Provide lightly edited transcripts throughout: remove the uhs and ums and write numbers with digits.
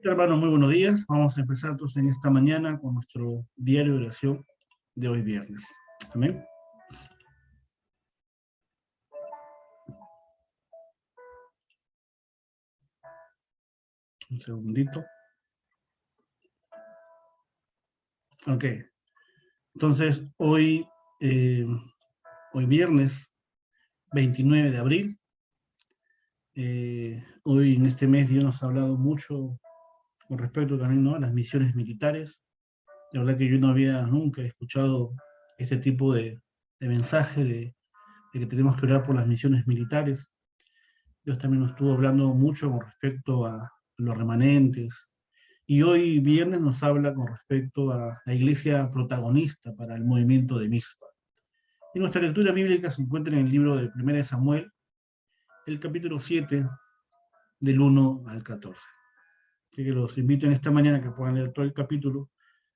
Hermano, muy buenos días. Vamos a empezar entonces en esta mañana con nuestro diario de oración de hoy viernes. Amén. Un segundito. Ok. Entonces, hoy viernes 29 de abril, hoy en este mes Dios nos ha hablado mucho con respecto también, ¿no?, a las misiones militares. La verdad que yo no había nunca escuchado este tipo de mensaje de que tenemos que orar por las misiones militares. Dios también nos estuvo hablando mucho con respecto a los remanentes. Y hoy viernes nos habla con respecto a la iglesia protagonista para el movimiento de Mizpa. Y nuestra lectura bíblica se encuentra en el libro de 1 Samuel, el capítulo 7, del 1 al 14. Así que los invito en esta mañana a que puedan leer todo el capítulo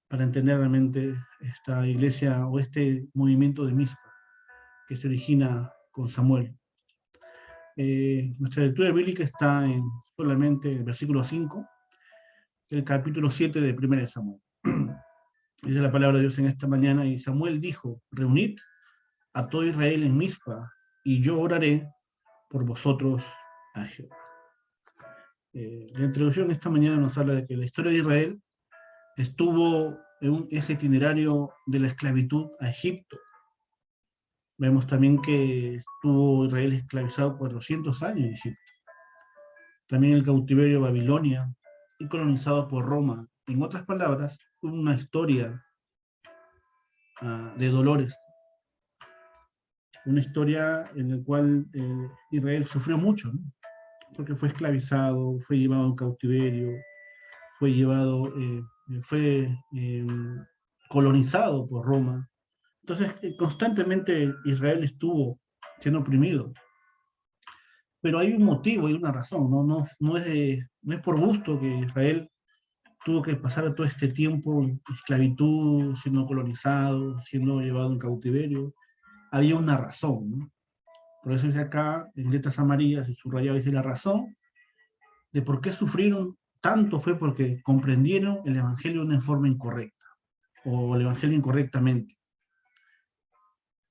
para entender realmente esta iglesia o este movimiento de Mizpa que se origina con Samuel. Nuestra lectura bíblica está en solamente el versículo 5 del capítulo 7 de 1 Samuel. Dice la palabra de Dios en esta mañana: y Samuel dijo: reunid a todo Israel en Mizpa, y yo oraré por vosotros a Jehová. La introducción esta mañana nos habla de que la historia de Israel estuvo en ese itinerario de la esclavitud a Egipto. Vemos también que estuvo Israel esclavizado 400 años en Egipto. También el cautiverio de Babilonia y colonizado por Roma. En otras palabras, una historia de dolores. Una historia en la cual Israel sufrió mucho, ¿no? Porque fue esclavizado, fue llevado en cautiverio, fue colonizado por Roma. Entonces, constantemente Israel estuvo siendo oprimido. Pero hay un motivo, hay una razón, no es por gusto que Israel tuvo que pasar todo este tiempo en esclavitud, siendo colonizado, siendo llevado en cautiverio. Había una razón, ¿no? Por eso dice acá, en letras amarillas y subrayado, dice: la razón de por qué sufrieron tanto fue porque comprendieron el Evangelio de una forma incorrecta, o el Evangelio incorrectamente.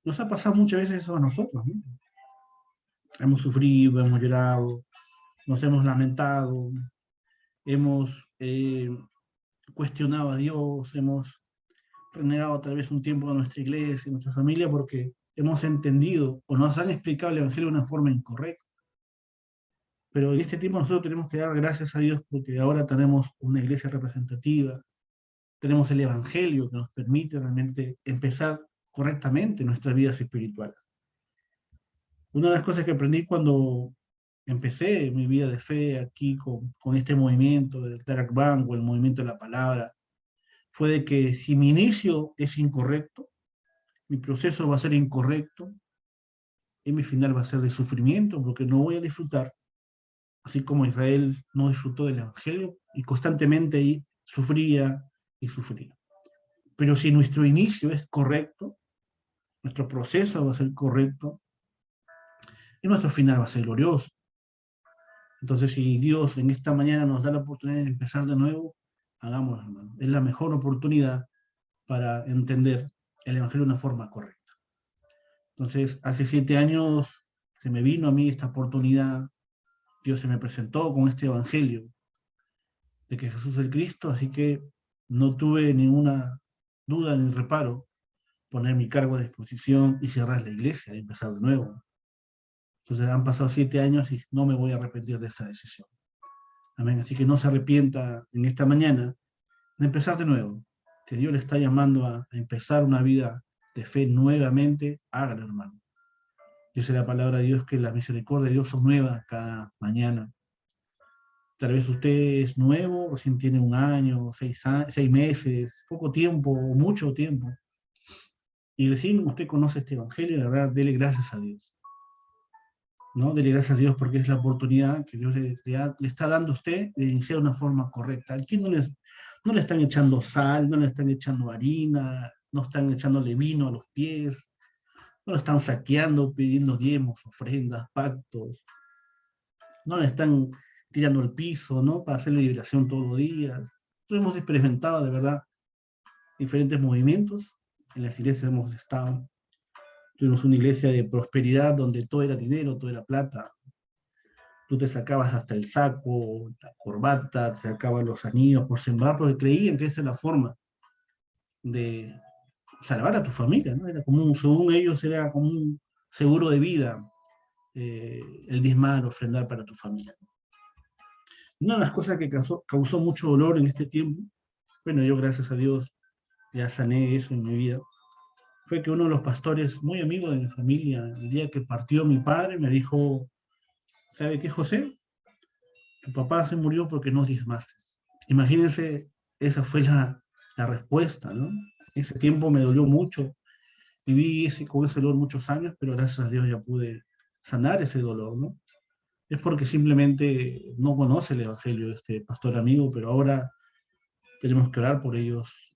Nos ha pasado muchas veces eso a nosotros, ¿no? Hemos sufrido, hemos llorado, nos hemos lamentado, hemos cuestionado a Dios, hemos renegado tal vez un tiempo de nuestra iglesia, de nuestra familia, porque hemos entendido o nos han explicado el Evangelio de una forma incorrecta. Pero en este tiempo nosotros tenemos que dar gracias a Dios porque ahora tenemos una iglesia representativa, tenemos el Evangelio que nos permite realmente empezar correctamente nuestras vidas espirituales. Una de las cosas que aprendí cuando empecé mi vida de fe aquí con este movimiento del Tarak Bank o el movimiento de la palabra, fue de que si mi inicio es incorrecto, mi proceso va a ser incorrecto y mi final va a ser de sufrimiento, porque no voy a disfrutar, así como Israel no disfrutó del Evangelio y constantemente ahí sufría y sufría. Pero si nuestro inicio es correcto, nuestro proceso va a ser correcto y nuestro final va a ser glorioso. Entonces, si Dios en esta mañana nos da la oportunidad de empezar de nuevo, hagámoslo, hermano. Es la mejor oportunidad para entender el Evangelio de una forma correcta. Entonces, hace 7 años se me vino a mí esta oportunidad. Dios se me presentó con este Evangelio de que Jesús es el Cristo, así que no tuve ninguna duda ni reparo poner mi cargo a disposición y cerrar la iglesia y empezar de nuevo. Entonces han pasado 7 años y no me voy a arrepentir de esta decisión. Amén. Así que no se arrepienta en esta mañana de empezar de nuevo. Si Dios le está llamando a empezar una vida de fe nuevamente, hágalo, hermano. Dice la palabra de Dios que la misericordia de Dios son nuevas cada mañana. Tal vez usted es nuevo, recién tiene 1 año, 6 meses, poco tiempo o mucho tiempo. Y recién usted conoce este Evangelio y la verdad, dele gracias a Dios. ¿No? Dele gracias a Dios porque es la oportunidad que Dios le está dando a usted de iniciar de una forma correcta. Aquí no le están echando sal, no le están echando harina, no están echándole vino a los pies, no lo están saqueando, pidiendo diezmos, ofrendas, pactos. No le están tirando al piso, ¿no? Para hacerle vibración todos los días. Nosotros hemos experimentado, de verdad, diferentes movimientos. En las iglesias hemos estado. Tuvimos una iglesia de prosperidad donde todo era dinero, todo era plata. Tú te sacabas hasta el saco, la corbata, te sacabas los anillos por sembrar, porque creían que esa es la forma de salvar a tu familia, ¿no? Era como según ellos, era como un seguro de vida, el diezmar, ofrendar para tu familia. Una de las cosas que causó mucho dolor en este tiempo, bueno, yo gracias a Dios ya sané eso en mi vida, fue que uno de los pastores muy amigos de mi familia, el día que partió mi padre, me dijo, ¿sabe qué, José? Tu papá se murió porque no diezmaste. Imagínense, esa fue la respuesta, ¿no? Ese tiempo me dolió mucho, viví con ese dolor muchos años, pero gracias a Dios ya pude sanar ese dolor, ¿no? Es porque simplemente no conoce el Evangelio este pastor amigo, pero ahora tenemos que orar por ellos.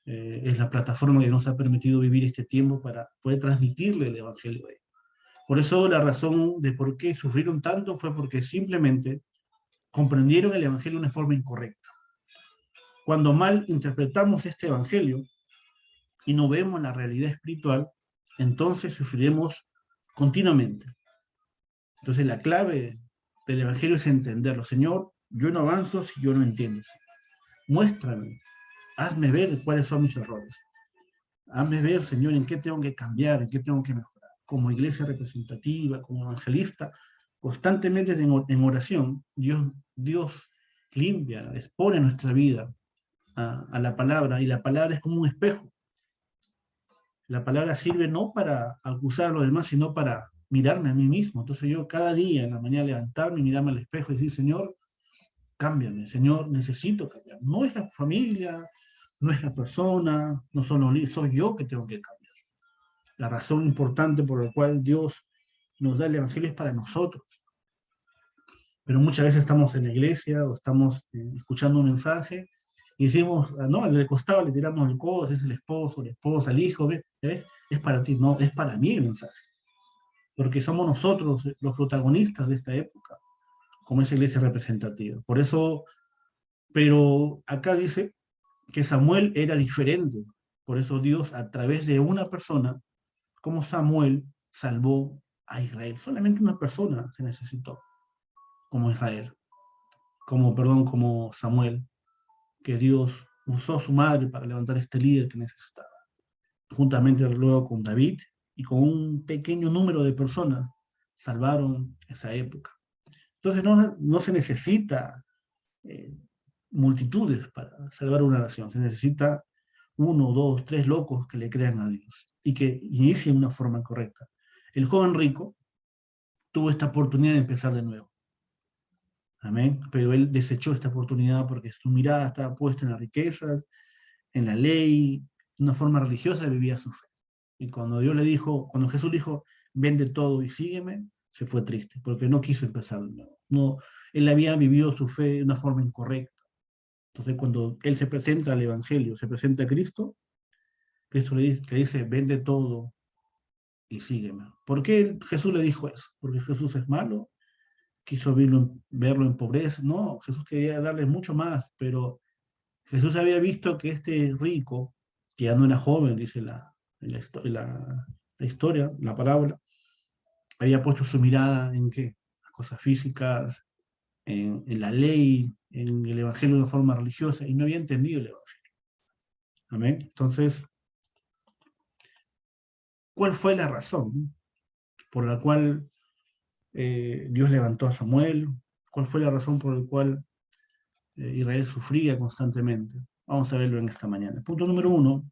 Es la plataforma que nos ha permitido vivir este tiempo para poder transmitirle el Evangelio a ellos. Por eso la razón de por qué sufrieron tanto fue porque simplemente comprendieron el Evangelio de una forma incorrecta. Cuando mal interpretamos este Evangelio y no vemos la realidad espiritual, entonces sufriremos continuamente. Entonces la clave del Evangelio es entenderlo. Señor, yo no avanzo si yo no entiendo. Muéstrame, hazme ver cuáles son mis errores. Hazme ver, Señor, en qué tengo que cambiar, en qué tengo que mejorar. Como iglesia representativa, como evangelista, constantemente en oración, Dios limpia, expone nuestra vida a la palabra, y la palabra es como un espejo. La palabra sirve no para acusar a los demás, sino para mirarme a mí mismo. Entonces yo cada día en la mañana levantarme, mirarme al espejo y decir, Señor, cámbiame, Señor, necesito cambiar. No es la familia, no es la persona, no son los líderes, soy yo que tengo que cambiar. La razón importante por la cual Dios nos da el Evangelio es para nosotros. Pero muchas veces estamos en la iglesia o estamos escuchando un mensaje y decimos, no, al del costado le tiramos el codo, es el esposo, la esposa, el hijo, ¿ves? Es para ti, no, es para mí el mensaje. Porque somos nosotros los protagonistas de esta época, como esa iglesia representativa. Por eso, pero acá dice que Samuel era diferente. Por eso Dios, a través de una persona, como Samuel, salvó a Israel. Solamente una persona se necesitó, como Israel, como Samuel, que Dios usó a su madre para levantar este líder que necesitaba. Juntamente luego con David y con un pequeño número de personas salvaron esa época. Entonces no se necesita eh, multitudes para salvar una nación, se necesita uno, dos, tres locos que le crean a Dios y que inicien una forma correcta. El joven rico tuvo esta oportunidad de empezar de nuevo. Amén. Pero él desechó esta oportunidad porque su mirada estaba puesta en las riquezas, en la ley, de una forma religiosa vivía su fe. Y cuando Jesús le dijo, vende todo y sígueme, se fue triste, porque no quiso empezar de nuevo. No, él había vivido su fe de una forma incorrecta. Entonces, cuando él se presenta al Evangelio, se presenta a Cristo, Cristo le dice, vende todo y sígueme. ¿Por qué Jesús le dijo eso? ¿Porque Jesús es malo? ¿Quiso verlo en pobreza? No, Jesús quería darle mucho más, pero Jesús había visto que este rico, que ya no era joven, dice la historia, la parábola, había puesto su mirada en qué? Las cosas físicas, en la ley, en el Evangelio de una forma religiosa, y no había entendido el Evangelio. Amén. Entonces, ¿cuál fue la razón por la cual Dios levantó a Samuel? ¿Cuál fue la razón por la cual Israel sufría constantemente? Vamos a verlo en esta mañana. Punto número 1,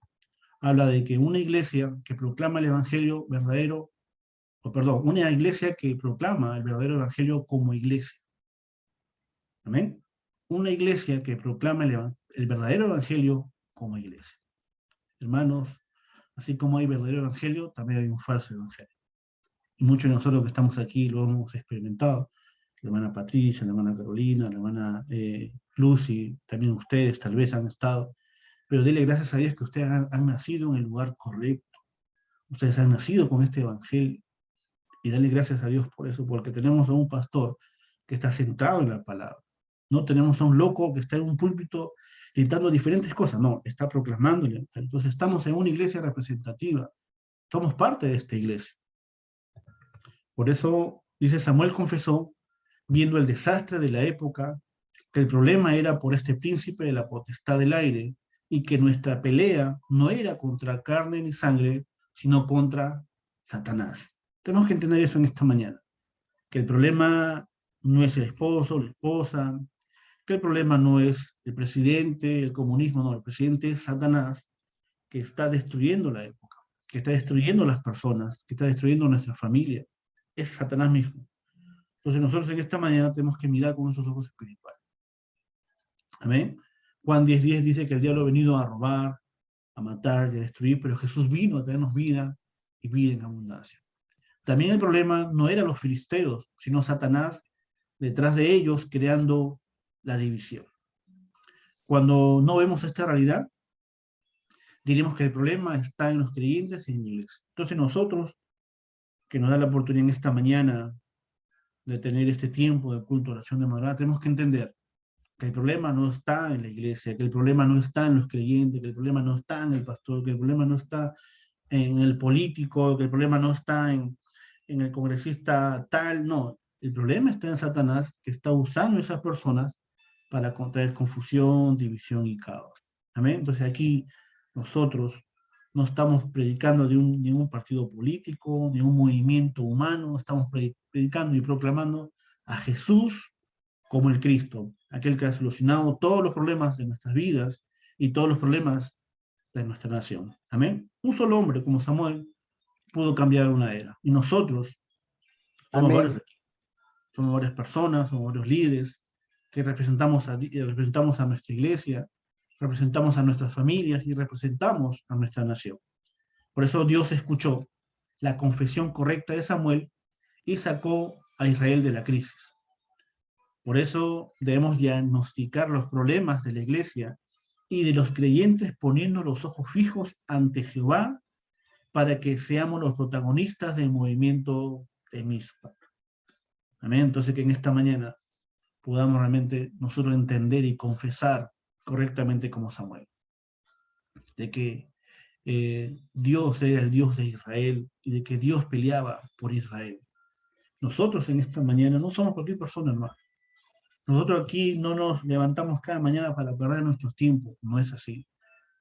habla de que una iglesia que proclama el evangelio verdadero, o perdón, una iglesia que proclama el verdadero evangelio como iglesia. ¿Amén? Una iglesia que proclama el verdadero evangelio como iglesia. Hermanos, así como hay verdadero evangelio, también hay un falso evangelio. Y muchos de nosotros que estamos aquí lo hemos experimentado. La hermana Patricia, la hermana Carolina, la hermana Lucy, también ustedes tal vez han estado. Pero dele gracias a Dios que ustedes han nacido en el lugar correcto. Ustedes han nacido con este evangelio. Y dale gracias a Dios por eso, porque tenemos a un pastor que está centrado en la palabra. No tenemos a un loco que está en un púlpito gritando diferentes cosas, no, está proclamando el Evangelio. Entonces estamos en una iglesia representativa, somos parte de esta iglesia. Por eso, dice, Samuel confesó, viendo el desastre de la época, que el problema era por este príncipe de la potestad del aire, y que nuestra pelea no era contra carne ni sangre, sino contra Satanás. Tenemos que entender eso en esta mañana, que el problema no es el esposo, la esposa, que el problema no es el presidente, el comunismo, no, el presidente es Satanás, que está destruyendo la época, que está destruyendo las personas, que está destruyendo nuestra familia. Es Satanás mismo. Entonces nosotros en esta mañana tenemos que mirar con esos ojos espirituales. Amén. Juan 10:10 dice que el diablo ha venido a robar, a matar y a destruir, pero Jesús vino a traernos vida y vida en abundancia. También el problema no eran los filisteos, sino Satanás detrás de ellos creando la división. Cuando no vemos esta realidad, diremos que el problema está en los creyentes y en la iglesia. Entonces nosotros, que nos da la oportunidad en esta mañana de tener este tiempo de culto, oración de madrugada, tenemos que entender que el problema no está en la iglesia, que el problema no está en los creyentes, que el problema no está en el pastor, que el problema no está en el político, que el problema no está en el congresista tal, no. El problema está en Satanás, que está usando a esas personas para traer confusión, división y caos. ¿Amén? Entonces aquí nosotros no estamos predicando de ningún partido político, de un movimiento humano, estamos predicando y proclamando a Jesús como el Cristo, aquel que ha solucionado todos los problemas de nuestras vidas y todos los problemas de nuestra nación. Amén. Un solo hombre como Samuel pudo cambiar una era. Y nosotros somos varios Amén. aquí. Somos varias personas, somos varios líderes que representamos a nuestra iglesia, representamos a nuestras familias y representamos a nuestra nación. Por eso Dios escuchó la confesión correcta de Samuel y sacó a Israel de la crisis. Por eso debemos diagnosticar los problemas de la iglesia y de los creyentes poniendo los ojos fijos ante Jehová para que seamos los protagonistas del movimiento de Mizpa. Amén. Entonces que en esta mañana podamos realmente nosotros entender y confesar correctamente como Samuel, de que Dios era el Dios de Israel y de que Dios peleaba por Israel. Nosotros en esta mañana no somos cualquier persona, hermano. Nosotros aquí no nos levantamos cada mañana para perder nuestros tiempos, no es así.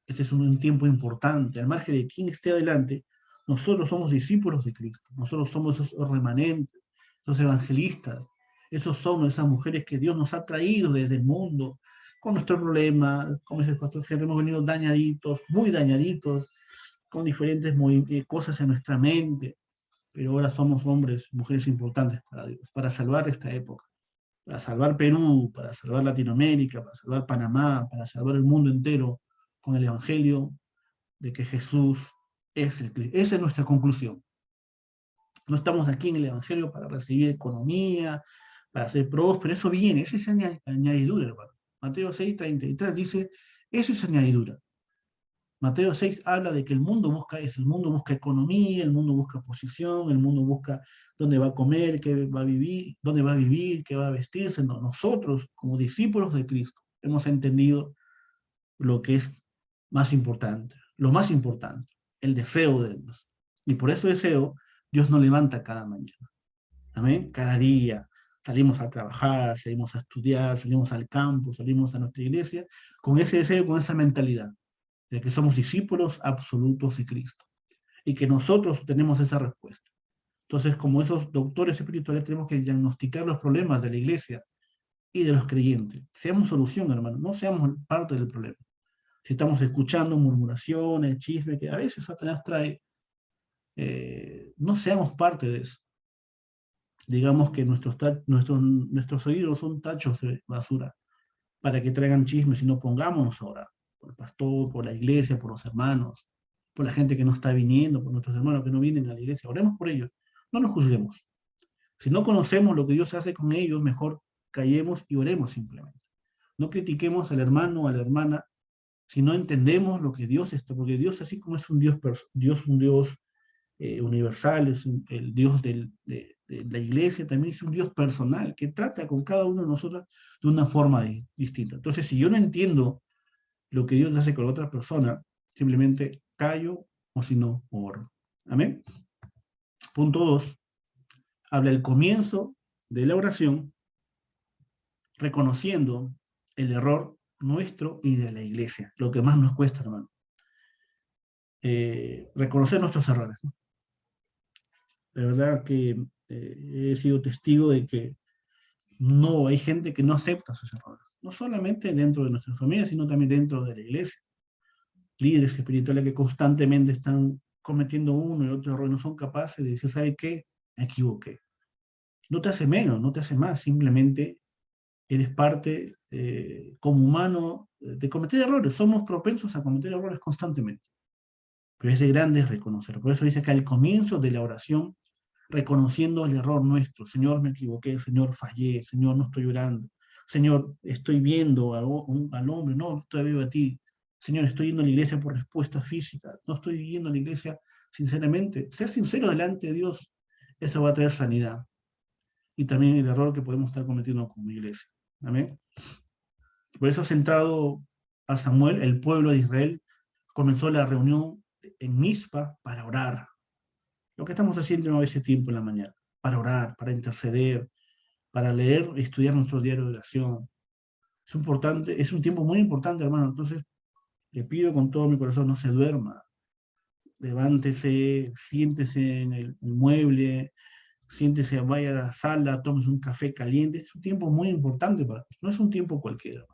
Este es un tiempo importante, al margen de quién esté adelante, nosotros somos discípulos de Cristo, nosotros somos esos remanentes, esos evangelistas, esos somos esas mujeres que Dios nos ha traído desde el mundo, con nuestro problema, como dice el pastor Henry, hemos venido dañaditos, muy dañaditos, con diferentes cosas en nuestra mente, pero ahora somos hombres, mujeres importantes para Dios, para salvar esta época, para salvar Perú, para salvar Latinoamérica, para salvar Panamá, para salvar el mundo entero, con el Evangelio de que Jesús es el Cristo. Esa es nuestra conclusión. No estamos aquí en el Evangelio para recibir economía, para ser prósperos, eso viene, esa es añadidura, hermano. Mateo 6:33 dice, eso es añadidura. Mateo 6 habla de que el mundo busca eso, el mundo busca economía, el mundo busca posición, el mundo busca dónde va a comer, qué va a vivir, dónde va a vivir, qué va a vestirse. No, nosotros, como discípulos de Cristo, hemos entendido lo que es más importante, lo más importante, el deseo de Dios. Y por ese deseo, Dios nos levanta cada mañana. Amén. Cada día salimos a trabajar, salimos a estudiar, salimos al campo, salimos a nuestra iglesia, con ese deseo, con esa mentalidad de que somos discípulos absolutos de Cristo y que nosotros tenemos esa respuesta. Entonces, como esos doctores espirituales, tenemos que diagnosticar los problemas de la iglesia y de los creyentes. Seamos solución, hermano, no seamos parte del problema. Si estamos escuchando murmuraciones, chismes, que a veces Satanás trae, no seamos parte de eso. Digamos que nuestros oídos son tachos de basura para que traigan chismes y no pongámonos a orar por el pastor, por la iglesia, por los hermanos, por la gente que no está viniendo, por nuestros hermanos que no vienen a la iglesia. Oremos por ellos, no nos juzguemos. Si no conocemos lo que Dios hace con ellos, mejor callemos y oremos simplemente. No critiquemos al hermano o a la hermana si no entendemos lo que Dios está, porque Dios, así como es un Dios universal, el Dios de la iglesia, también es un Dios personal que trata con cada uno de nosotros de una forma distinta. Entonces, si yo no entiendo lo que Dios hace con otra persona, simplemente callo o si no, oro. Amén. Punto 2. Habla el comienzo de la oración reconociendo el error nuestro y de la iglesia, lo que más nos cuesta, hermano. Reconocer nuestros errores, ¿no? La verdad que he sido testigo de que no hay gente que no acepta sus errores, no solamente dentro de nuestra familia, sino también dentro de la iglesia. Líderes espirituales que constantemente están cometiendo uno y otro error y no son capaces de decir, ¿sabe qué? Me equivoqué. No te hace menos, no te hace más, simplemente eres parte como humano de cometer errores. Somos propensos a cometer errores constantemente. Pero ese grande es reconocer. Por eso dice acá el comienzo de la oración, reconociendo el error nuestro. Señor, me equivoqué, Señor, fallé, Señor, no estoy orando. Señor, estoy viendo al hombre, no, todavía veo a ti. Señor, estoy yendo a la iglesia por respuestas físicas, no estoy yendo a la iglesia sinceramente. Ser sincero delante de Dios, eso va a traer sanidad. Y también el error que podemos estar cometiendo como iglesia. Amén. Por eso, centrado a Samuel, el pueblo de Israel comenzó la reunión en Mizpa para orar. Lo que estamos haciendo a ese tiempo en la mañana, para orar, para interceder, para leer y estudiar nuestro diario de oración. Es importante, es un tiempo muy importante, hermano. Entonces, le pido con todo mi corazón, no se duerma. Levántese, siéntese en el mueble, siéntese, vaya a la sala, tómese un café caliente. Es un tiempo muy importante para nosotros. No es un tiempo cualquiera.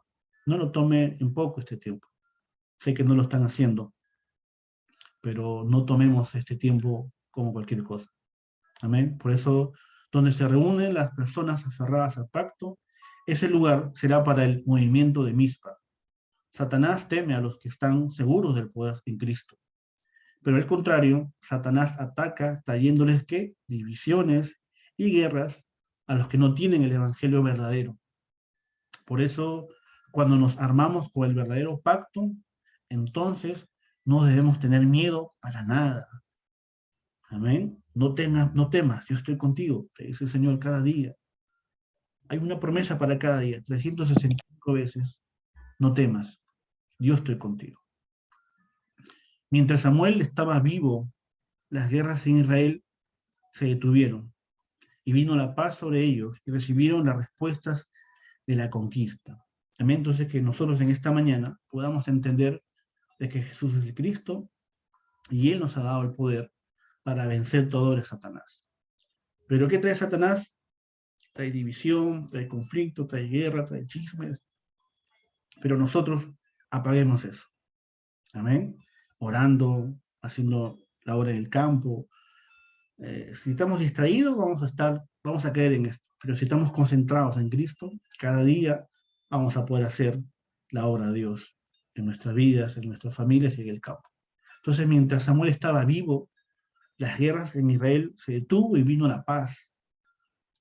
No lo tome en poco este tiempo. Sé que no lo están haciendo, pero no tomemos este tiempo como cualquier cosa. Amén. Por eso, donde se reúnen las personas aferradas al pacto, ese lugar será para el movimiento de Mizpa. Satanás teme a los que están seguros del poder en Cristo. Pero al contrario, Satanás ataca trayéndoles ¿qué? Divisiones y guerras a los que no tienen el evangelio verdadero. Por eso, cuando nos armamos con el verdadero pacto, entonces no debemos tener miedo para nada. Amén. No temas, yo estoy contigo, te dice el Señor cada día. Hay una promesa para cada día, 365 veces. No temas, yo estoy contigo. Mientras Samuel estaba vivo, las guerras en Israel se detuvieron y vino la paz sobre ellos y recibieron las respuestas de la conquista. Amén. Entonces, que nosotros en esta mañana podamos entender de que Jesús es el Cristo y Él nos ha dado el poder para vencer todo el Satanás. ¿Pero qué trae Satanás? Trae división, trae conflicto, trae guerra, trae chismes. Pero nosotros apaguemos eso. Amén. Orando, haciendo la obra en el campo. Si estamos distraídos, vamos a caer en esto. Pero si estamos concentrados en Cristo, cada día vamos a poder hacer la obra de Dios en nuestras vidas, en nuestras familias y en el campo. Entonces, mientras Samuel estaba vivo, las guerras en Israel se detuvo y vino la paz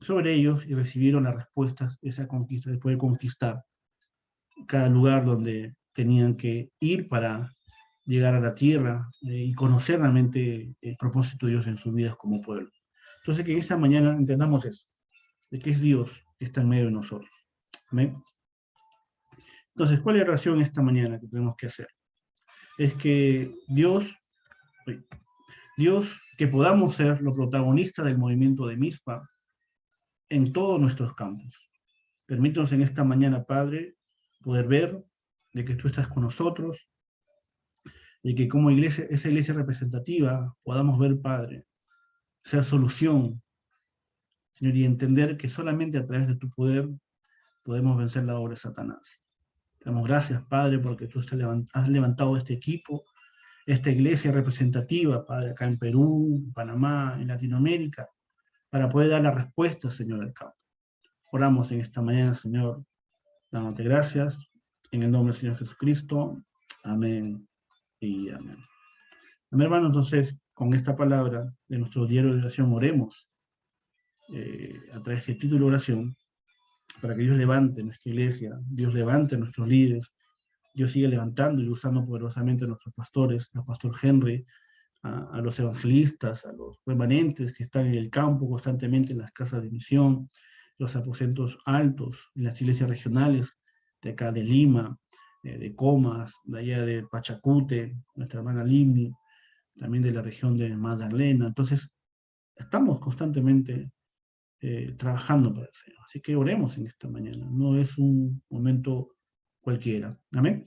sobre ellos y recibieron las respuestas de esa conquista, de poder conquistar cada lugar donde tenían que ir para llegar a la tierra y conocer realmente el propósito de Dios en sus vidas como pueblo. Entonces, que en esta mañana entendamos eso, de que es Dios que está en medio de nosotros. ¿Amén? Entonces, ¿cuál es la oración esta mañana que tenemos que hacer? Es que Dios, que podamos ser los protagonistas del movimiento de Mizpa en todos nuestros campos. Permítanos en esta mañana, Padre, poder ver de que tú estás con nosotros, y que como iglesia, esa iglesia representativa, podamos ver, Padre, ser solución, Señor, y entender que solamente a través de tu poder podemos vencer la obra de Satanás. Te damos gracias, Padre, porque tú has levantado este equipo, esta iglesia representativa, Padre, acá en Perú, en Panamá, en Latinoamérica, para poder dar la respuesta, Señor, al campo. Oramos en esta mañana, Señor, dándote gracias, en el nombre del Señor Jesucristo. Amén y amén. Amén, hermano. Entonces, con esta palabra de nuestro diario de oración, oremos a través de este título de oración, para que Dios levante nuestra iglesia, Dios levante a nuestros líderes, Dios sigue levantando y usando poderosamente a nuestros pastores, al pastor Henry, a los evangelistas, a los remanentes que están en el campo constantemente en las casas de misión, los aposentos altos, en las iglesias regionales de acá de Lima, de Comas, de allá de Pachacute, nuestra hermana Limni, también de la región de Magdalena. Entonces, estamos constantemente trabajando para el Señor. Así que oremos en esta mañana. No es un momento cualquiera. Amén.